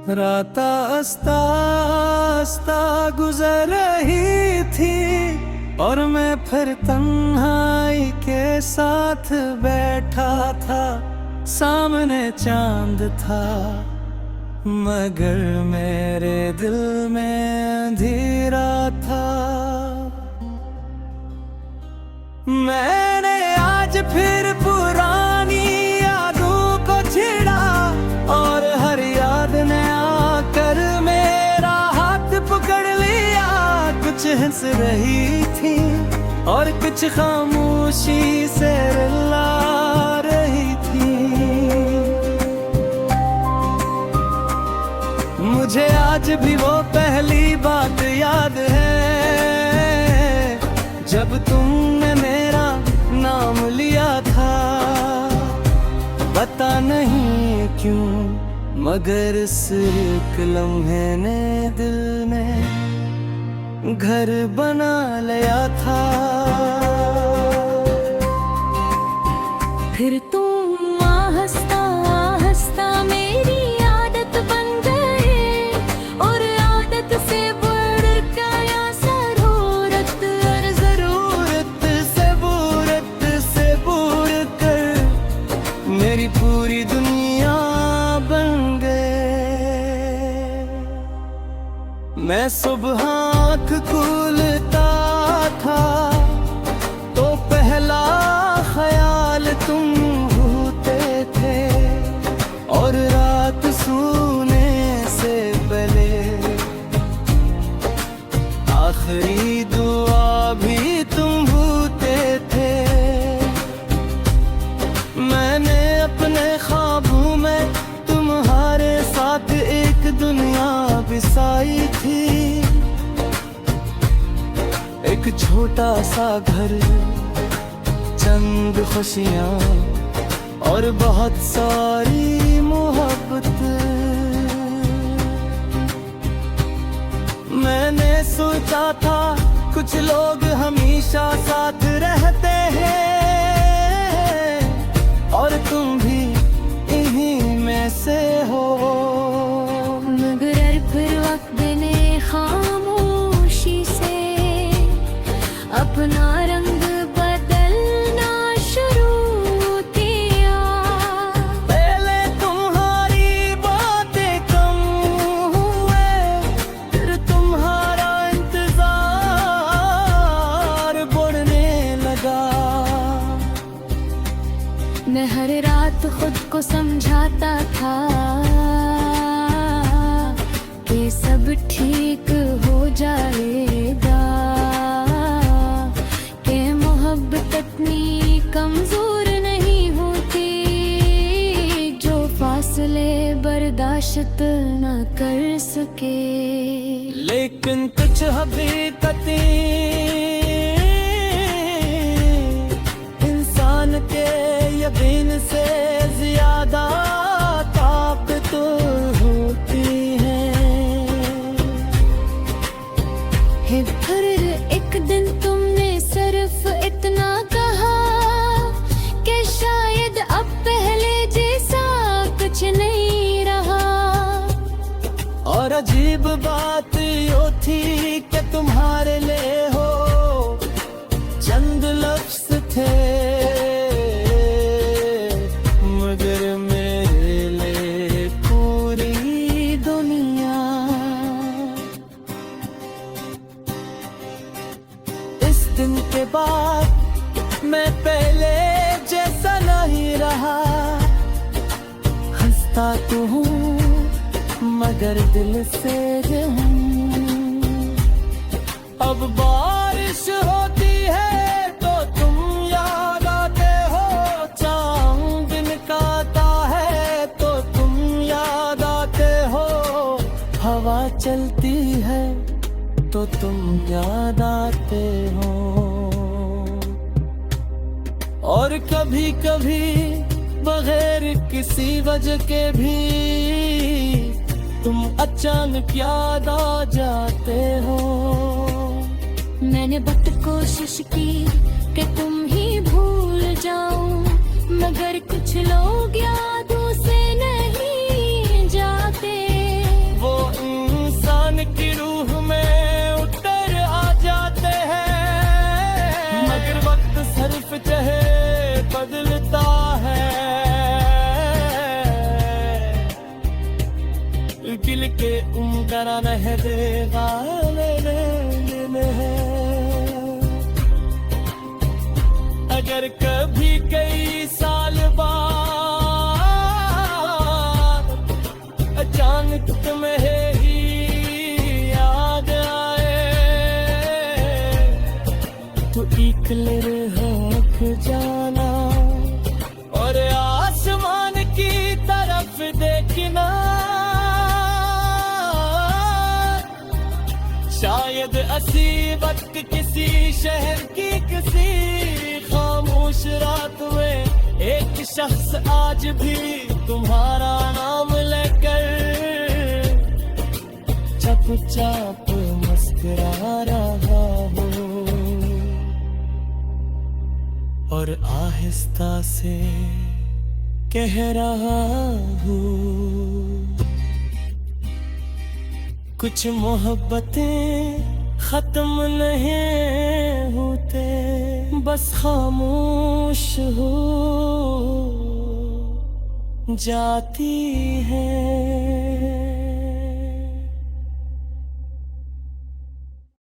रात आस्ता आस्ता गुजर रही थी और मैं फिर तन्हाई के साथ बैठा था। सामने चांद था मगर मेरे दिल में अंधेरा था। मैंने आज फिर पुरानी यादों को छेड़ा और हर याद ने आकर मेरा हाथ पकड़ लिया। कुछ हंस रही थी और कुछ खामोशी से रुला रही थी। मुझे आज भी वो पहली बात याद है जब तुमने मेरा नाम लिया था। पता नहीं क्यों मगर सिर्फ लम्हे ने दिल में घर बना लिया था। फिर तुम हंसता हंसता मेरी आदत बन गए और आदत से बढ़ गया ज़रूरत और ज़रूरत से बढ़ कर मेरी पूरी दुनिया बन गए। मैं सुबह आँख खुलता था तो पहला ख्याल तुम होते थे और रात सोने से पहले आखिरी दुआ भी तुम होते थे। मैंने अपने ख्वाबों में तुम्हारे साथ एक दुनिया बसाई थी। एक छोटा सा घर, चंद खुशियाँ और बहुत सारी मोहब्बत। मैंने सोचा था कुछ लोग हमेशा साथ रहते हैं और तुम भी इन्हीं में से हो। मगर फिर वक्त ने खामोशी से अपना रंग बदलना शुरू किया। पहले तुम्हारी बातें कम हुए फिर तुम्हारा इंतजार बढ़ने लगा। मैं हर रात खुद को समझाता था कि सब ठीक हो जाएगा, कि मोहब्बत इतनी कमजोर नहीं होती जो फासले बर्दाश्त न कर सके। लेकिन कुछ हकीकतें इंसान के यकीन से ज्यादा ताकतवर होती हैं। फिर एक दिन तुमने सिर्फ इतना कहा कि शायद अब पहले जैसा कुछ नहीं रहा। और अजीब बात यो थी कि तुम्हारे लिए हो चंद लफ्ज़ थे मगर मेरे लिए पूरी दुनिया। इस दिन के बाद मैं पहले जैसा नहीं रहा। हंसता तो हूँ मगर दिल से हूँ। अब बारिश होती है तो तुम याद आते हो, चांद निकलता है तो तुम याद आते हो, हवा चलती है तो तुम याद आते हो। और कभी कभी बगैर किसी वजह के भी तुम अचानक याद आ जाते हो। मैंने बहुत कोशिश की कि तुम ही भूल जाऊं, मगर कुछ लोग यादों से नहीं जाते। जरा रह देगा मेरे दिन है। अगर कभी कई साल बाद अचानक तुम्हें ही याद आए तो इकले रख जाना और आसमान की तरफ देखना। शायद असी वक्त किसी शहर की किसी खामोश रात में एक शख्स आज भी तुम्हारा नाम लेकर चुपचाप मुस्कुरा रहा हो और आहिस्ता से कह रहा हूँ कुछ मोहब्बतें खत्म नहीं होते, बस खामोश हो जाती है।